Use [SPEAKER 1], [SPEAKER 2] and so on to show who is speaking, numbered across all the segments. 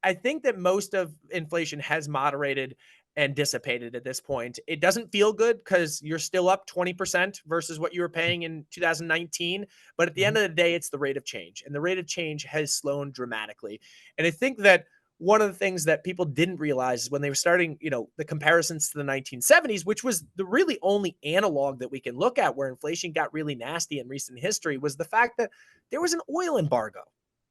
[SPEAKER 1] I think that most of inflation has moderated and dissipated at this point. It doesn't feel good because you're still up 20% versus what you were paying in 2019. But at the end
[SPEAKER 2] Mhm.
[SPEAKER 1] of the day, it's the rate of change. And the rate of change has slowed dramatically. And I think that one of the things that people didn't realize is when they were starting, the comparisons to the 1970s, which was the really only analog that we can look at where inflation got really nasty in recent history, was the fact that there was an oil embargo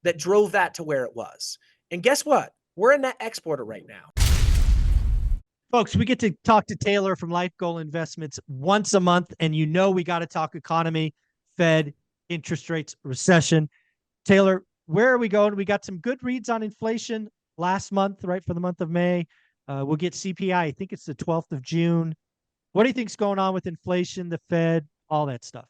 [SPEAKER 1] that drove that to where it was. And guess what? We're a net exporter right now.
[SPEAKER 2] Folks, we get to talk to Taylor from Life Goal Investments once a month, and we got to talk economy, Fed, interest rates, recession. Taylor, where are we going? We got some good reads on inflation last month, right, for the month of May. We'll get CPI. I think it's the 12th of June. What do you think's going on with inflation, the Fed, all that stuff?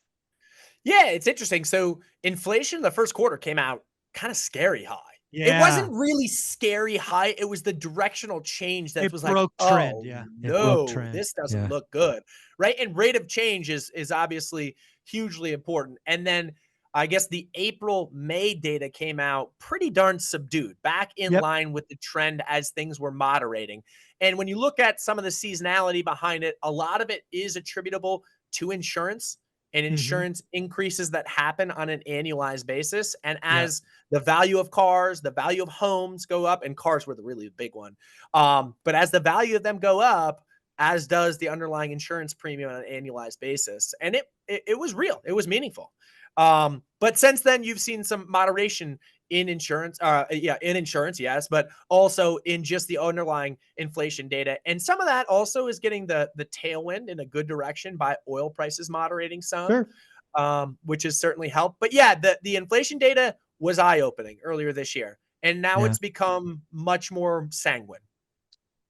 [SPEAKER 1] Yeah, it's interesting. So inflation in the first quarter came out kind of scary high. It
[SPEAKER 2] Yeah,
[SPEAKER 1] wasn't really scary high. It was the directional change that
[SPEAKER 2] it
[SPEAKER 1] was like,
[SPEAKER 2] broke trend.
[SPEAKER 1] oh
[SPEAKER 2] Yeah, it broke
[SPEAKER 1] no,
[SPEAKER 2] trend.
[SPEAKER 1] this doesn't
[SPEAKER 2] Yeah.
[SPEAKER 1] look good. Right. And rate of change is obviously hugely important. And then I guess the April, May data came out pretty darn subdued, back in
[SPEAKER 2] Yep.
[SPEAKER 1] line with the trend as things were moderating. And when you look at some of the seasonality behind it, a lot of it is attributable to insurance and
[SPEAKER 2] Hmm.
[SPEAKER 1] insurance increases that happen on an annualized basis. And
[SPEAKER 2] Yeah.
[SPEAKER 1] as the value of cars, the value of homes go up, and cars were the really big one. But as the value of them go up, as does the underlying insurance premium on an annualized basis. And it was real. It was meaningful. But since then, you've seen some moderation in insurance. In insurance, yes, but also in just the underlying inflation data. And some of that also is getting the tailwind in a good direction by oil prices moderating some,
[SPEAKER 2] Sure.
[SPEAKER 1] which has certainly helped. But yeah, the inflation data was eye opening earlier this year, and now
[SPEAKER 2] Yeah.
[SPEAKER 1] it's become much more sanguine.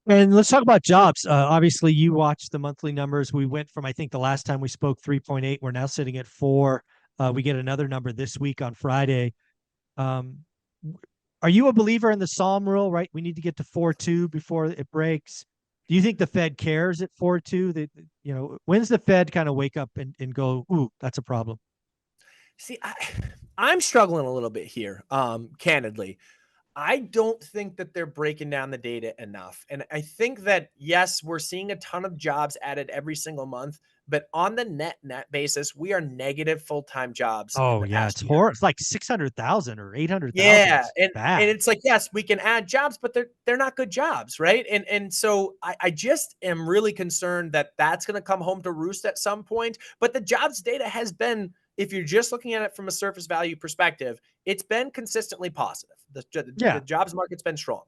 [SPEAKER 2] And let's talk about jobs. Obviously, you watched the monthly numbers. We went from, I think, the last time we spoke, 3.8. We're now sitting at 4. We get another number this week on Friday. Um, are you a believer in the Psalm rule, right? We need to get to 4.2 before it breaks. Do you think the Fed cares at 4.2? That, when's the Fed kind of wake up and go, ooh, that's a problem?
[SPEAKER 1] See, I'm struggling a little bit here, candidly. I don't think that they're breaking down the data enough. And I think that, yes, we're seeing a ton of jobs added every single month, but on the net basis, we are negative full-time jobs in
[SPEAKER 2] Oh,
[SPEAKER 1] the
[SPEAKER 2] yeah.
[SPEAKER 1] past
[SPEAKER 2] It's
[SPEAKER 1] year.
[SPEAKER 2] horrible. It's like 600,000 or 800,000.
[SPEAKER 1] Yeah,
[SPEAKER 2] It's
[SPEAKER 1] and
[SPEAKER 2] bad.
[SPEAKER 1] it's like, yes, we can add jobs, but they're not good jobs, right? And so I just am really concerned that that's going to come home to roost at some point. But the jobs data has been, if you're just looking at it from a surface value perspective, it's been consistently positive. The
[SPEAKER 2] Yeah.
[SPEAKER 1] jobs market's been strong.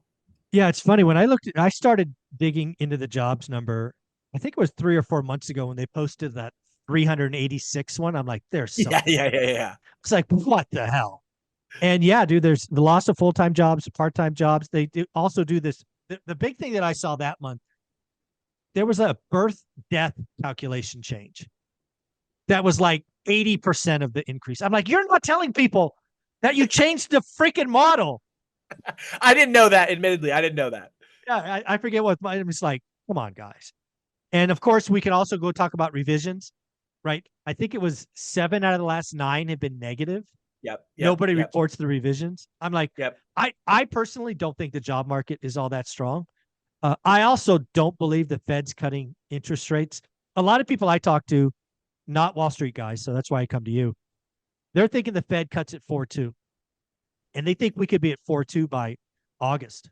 [SPEAKER 2] Yeah, it's funny when I started digging into the jobs number. I think it was 3 or 4 months ago when they posted that 386 one. I'm like, there's
[SPEAKER 1] Yeah,
[SPEAKER 2] something
[SPEAKER 1] yeah,
[SPEAKER 2] wrong.
[SPEAKER 1] yeah, yeah.
[SPEAKER 2] It's like, what the hell? And yeah, dude, there's the loss of full-time jobs, part-time jobs. They do also do this. The big thing that I saw that month, there was a birth death calculation change that was like 80% of the increase. I'm like, you're not telling people that you changed the freaking model.
[SPEAKER 1] I didn't know that. Admittedly, I didn't know that.
[SPEAKER 2] Yeah, I forget what my, it was like. Come on, guys. And of course, we can also go talk about revisions, right? I think it was 7 out of the last 9 have been negative.
[SPEAKER 1] Yep, yep,
[SPEAKER 2] Nobody
[SPEAKER 1] yep,
[SPEAKER 2] reports the revisions. I'm like,
[SPEAKER 1] yep.
[SPEAKER 2] I personally don't think the job market is all that strong. I also don't believe the Fed's cutting interest rates. A lot of people I talk to, not Wall Street guys, so that's why I come to you. They're thinking the Fed cuts at 4.2, and they think we could be at 4.2 by August,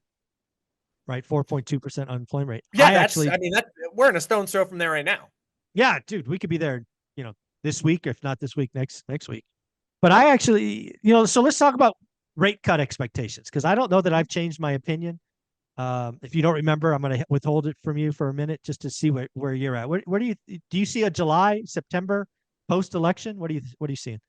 [SPEAKER 2] right? 4.2% unemployment rate.
[SPEAKER 1] Yeah, I mean, we're in a stone's throw from there right now.
[SPEAKER 2] Yeah, dude, we could be there, you know, this week, if not this week, next week. But I actually, so let's talk about rate cut expectations because I don't know that I've changed my opinion. If you don't remember, I'm going to withhold it from you for a minute just to see where you're at. Where do you see a July, September post election? What are you seeing?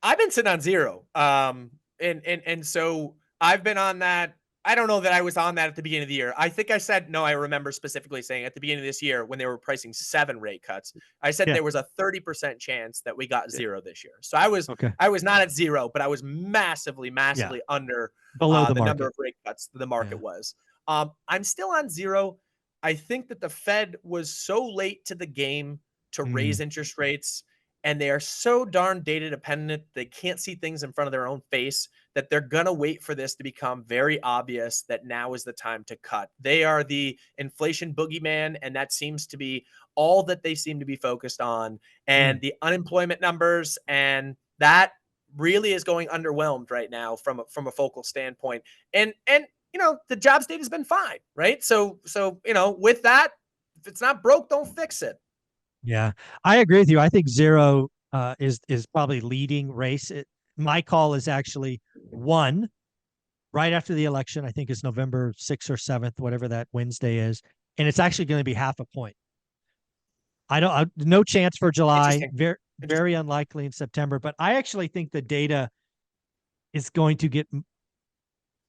[SPEAKER 1] I've been sitting on 0. And so I've been on that. I don't know that I was on that at the beginning of the year. I think I said, no, I remember specifically saying at the beginning of this year when they were pricing 7 rate cuts, I said
[SPEAKER 2] Yeah.
[SPEAKER 1] there was a 30% chance that we got 0 this year. So I was
[SPEAKER 2] Okay.
[SPEAKER 1] I was not at 0, but I was massively,
[SPEAKER 2] Yeah.
[SPEAKER 1] massively under
[SPEAKER 2] Below the
[SPEAKER 1] the number
[SPEAKER 2] market.
[SPEAKER 1] of rate cuts the market
[SPEAKER 2] Yeah.
[SPEAKER 1] was. I'm still on 0. I think that the Fed was so late to the game to
[SPEAKER 2] Mm.
[SPEAKER 1] raise interest rates, and they are so darn data dependent. They can't see things in front of their own face that they're going to wait for this to become very obvious that now is the time to cut. They are the inflation boogeyman, and that seems to be all that they seem to be focused on. And
[SPEAKER 2] Mm.
[SPEAKER 1] the unemployment numbers, and that really is going underwhelmed right now from a focal standpoint. And the jobs data has been fine, right? So with that, if it's not broke, don't fix it.
[SPEAKER 2] Yeah, I agree with you. I think zero is probably leading race. My call is actually one right after the election. I think it's November 6th or 7th, whatever that Wednesday is, and it's actually going to be half a point. I don't no chance for July.
[SPEAKER 1] Interesting.
[SPEAKER 2] Very unlikely in September. But I actually think the data is going to get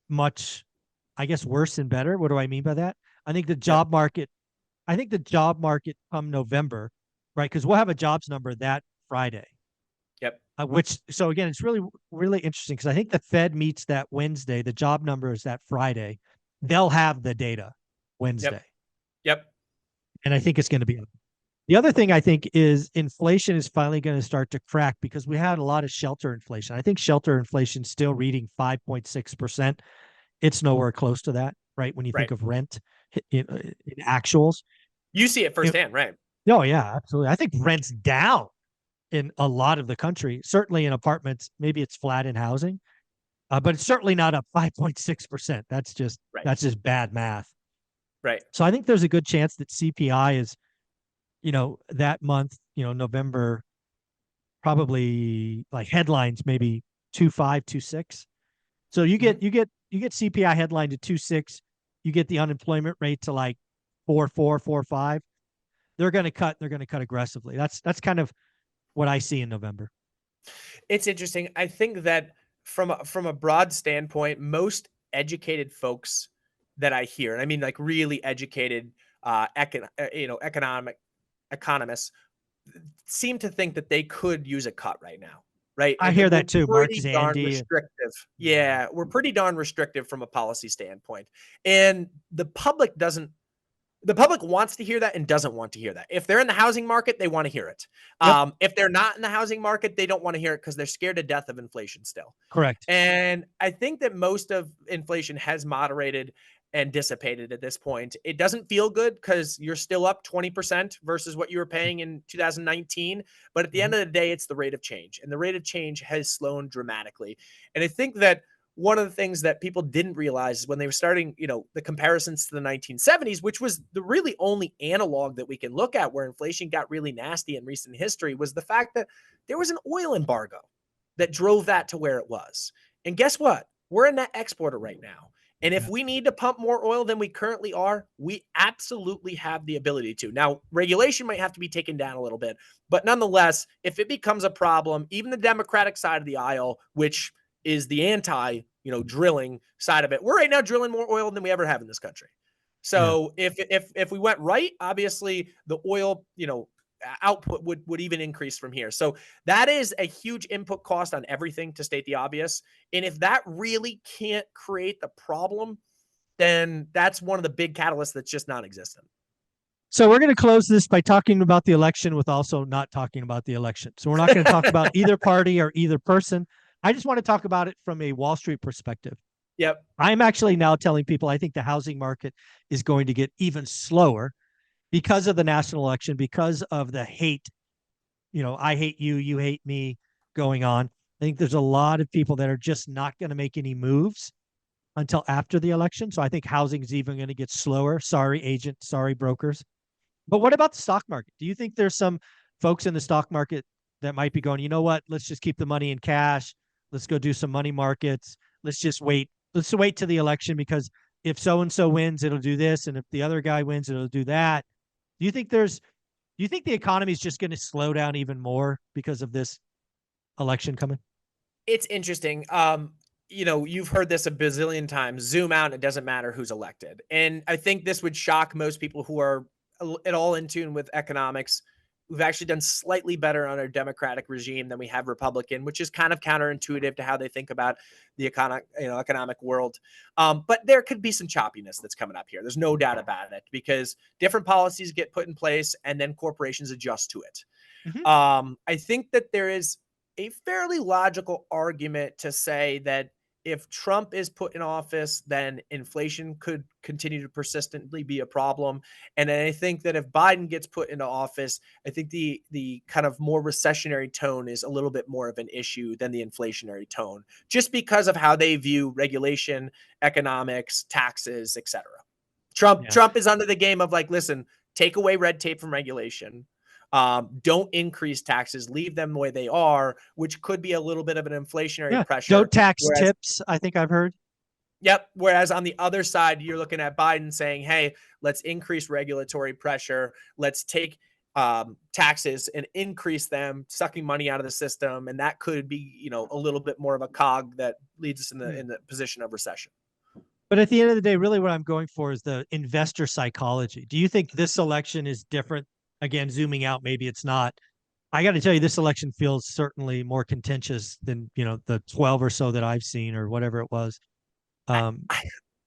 [SPEAKER 2] much, I guess, worse and better. What do I mean by that? I think the
[SPEAKER 1] Yep.
[SPEAKER 2] job market. I think the job market come November, right? Because we'll have a jobs number that Friday.
[SPEAKER 1] Yep.
[SPEAKER 2] Which so again, it's really interesting because I think the Fed meets that Wednesday. The job number is that Friday. They'll have the data
[SPEAKER 1] Yep.
[SPEAKER 2] Wednesday,
[SPEAKER 1] Yep.
[SPEAKER 2] and I think it's going to be. The other thing I think is inflation is finally going to start to crack because we had a lot of shelter inflation. I think shelter inflation is still reading 5.6%. It's nowhere close to that, right? When you think
[SPEAKER 1] Right.
[SPEAKER 2] of rent in actuals.
[SPEAKER 1] You see it
[SPEAKER 2] It,
[SPEAKER 1] firsthand, right?
[SPEAKER 2] oh yeah, absolutely. I think rent's down in a lot of the country, certainly in apartments. Maybe it's flat in housing, but it's certainly not up 5.6%.
[SPEAKER 1] Right.
[SPEAKER 2] That's just bad math.
[SPEAKER 1] Right.
[SPEAKER 2] So I think there's a good chance that CPI is, that month, November, probably like headlines maybe 2.5, 2.6. So
[SPEAKER 1] Mhm.
[SPEAKER 2] you get CPI headline to 2.6, you get the unemployment rate to like 4.4, 4.5. They're going to cut aggressively. That's kind of what I see in November.
[SPEAKER 1] It's interesting. I think that from a broad standpoint, most educated folks that I hear, and I mean like really educated economic economists, seem to think that they could use a cut right now, right?
[SPEAKER 2] I hear
[SPEAKER 1] We're
[SPEAKER 2] that too. Mark
[SPEAKER 1] pretty darn
[SPEAKER 2] Zandi.
[SPEAKER 1] restrictive.
[SPEAKER 2] Yeah.
[SPEAKER 1] Yeah, we're pretty darn restrictive from a policy standpoint. And the public wants to hear that and doesn't want to hear that. If they're in the housing market, they want to hear it.
[SPEAKER 2] Yep.
[SPEAKER 1] If they're not in the housing market, they don't want to hear it because they're scared to death of inflation still.
[SPEAKER 2] Correct.
[SPEAKER 1] And I think that most of inflation has moderated and dissipated at this point. It doesn't feel good because you're still up 20% versus what you were paying in 2019. But at the
[SPEAKER 2] Mm-hmm.
[SPEAKER 1] end of the day, it's the rate of change. And the rate of change has slowed dramatically. And I think that one of the things that people didn't realize is when they were starting, the comparisons to the 1970s, which was the really only analog that we can look at where inflation got really nasty in recent history, was the fact that there was an oil embargo that drove that to where it was. And guess what? We're a net exporter right now. And if
[SPEAKER 2] Yeah.
[SPEAKER 1] we need to pump more oil than we currently are, we absolutely have the ability to. Now, regulation might have to be taken down a little bit, but nonetheless, if it becomes a problem, even the Democratic side of the aisle, which is the anti, drilling side of it, we're right now drilling more oil than we ever have in this country.
[SPEAKER 2] Yeah.
[SPEAKER 1] So if we went right, obviously the oil, output would even increase from here. So that is a huge input cost on everything, to state the obvious. And if that really can't create the problem, then that's one of the big catalysts that's just non-existent.
[SPEAKER 2] So we're going to close this by talking about the election with also not talking about the election. So we're not going to talk about either party or either person. I just want to talk about it from a Wall Street perspective.
[SPEAKER 1] Yep.
[SPEAKER 2] I'm actually now telling people I think the housing market is going to get even slower because of the national election, because of the hate, I hate you, you hate me going on. I think there's a lot of people that are just not going to make any moves until after the election. So I think housing is even going to get slower. Sorry, agent. Sorry, brokers. But what about the stock market? Do you think there's some folks in the stock market that might be going, you know what? Let's just keep the money in cash. Let's go do some money markets. Let's just wait. Let's wait to the election because if so and so wins, it'll do this, and if the other guy wins, it'll do that. Do you think there's? Do you think the economy is just going to slow down even more because of this election coming?
[SPEAKER 1] It's interesting. You've heard this a bazillion times. Zoom out, and it doesn't matter who's elected. And I think this would shock most people who are at all in tune with economics. We've actually done slightly better on our Democratic regime than we have Republican, which is kind of counterintuitive to how they think about the economic world. But there could be some choppiness that's coming up here. There's no doubt about it because different policies get put in place and then corporations adjust to it.
[SPEAKER 2] Mm-hmm.
[SPEAKER 1] I think that there is a fairly logical argument to say that if Trump is put in office, then inflation could continue to persistently be a problem. And then I think that if Biden gets put into office, I think the kind of more recessionary tone is a little bit more of an issue than the inflationary tone, just because of how they view regulation, economics, taxes, etc.
[SPEAKER 2] Yeah.
[SPEAKER 1] Trump is under the game of like, listen, take away red tape from regulation. Don't increase taxes, leave them the way they are, which could be a little bit of an inflationary
[SPEAKER 2] Yeah.
[SPEAKER 1] pressure.
[SPEAKER 2] Don't tax
[SPEAKER 1] Whereas,
[SPEAKER 2] tips, I think I've heard.
[SPEAKER 1] yep. Whereas on the other side, you're looking at Biden saying, hey, let's increase regulatory pressure. Let's take taxes and increase them, sucking money out of the system. And that could be, a little bit more of a cog that leads us in the
[SPEAKER 2] Yeah.
[SPEAKER 1] in the position of recession.
[SPEAKER 2] But at the end of the day, really what I'm going for is the investor psychology. Do you think this election is different? Again, zooming out, maybe it's not. I got to tell you, this election feels certainly more contentious than, the 12 or so that I've seen or whatever it was.
[SPEAKER 1] I,
[SPEAKER 2] Um,
[SPEAKER 1] I,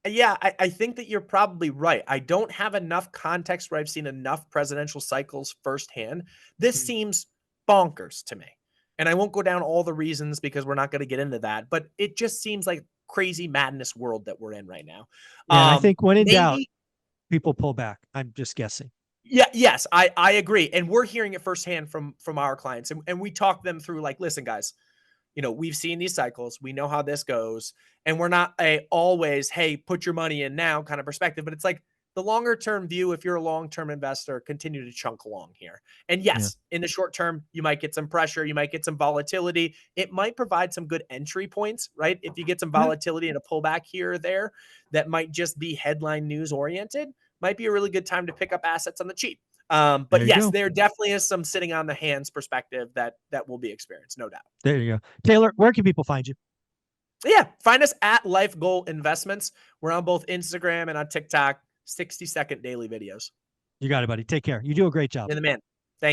[SPEAKER 1] yeah, I think that you're probably right. I don't have enough context where I've seen enough presidential cycles firsthand. This
[SPEAKER 2] hmm.
[SPEAKER 1] seems bonkers to me. And I won't go down all the reasons because we're not going to get into that, but it just seems like crazy madness world that we're in right now.
[SPEAKER 2] Yeah, and I think when in doubt,
[SPEAKER 1] Maybe
[SPEAKER 2] people pull back. I'm just guessing.
[SPEAKER 1] yeah, yes, I agree. And we're hearing it firsthand from our clients. And we talk them through like, listen, guys, we've seen these cycles. We know how this goes. And we're not a always, hey, put your money in now kind of perspective. But it's like the longer term view, if you're a long term investor, continue to chunk along here. And
[SPEAKER 2] Yeah.
[SPEAKER 1] yes, in the short term, you might get some pressure. You might get some volatility. It might provide some good entry points, right? If you get some
[SPEAKER 2] Yeah.
[SPEAKER 1] volatility and a pullback here or there that might just be headline news oriented, might be a really good time to pick up assets on the cheap. But
[SPEAKER 2] There you
[SPEAKER 1] yes,
[SPEAKER 2] go.
[SPEAKER 1] there definitely is some sitting on the hands perspective that will be experienced, no doubt.
[SPEAKER 2] There you go. Taylor, where can people find you?
[SPEAKER 1] Yeah, find us at Life Goal Investments. We're on both Instagram and on TikTok. 60-second daily videos.
[SPEAKER 2] You got it, buddy. Take care. You do a great job.
[SPEAKER 1] You're the man.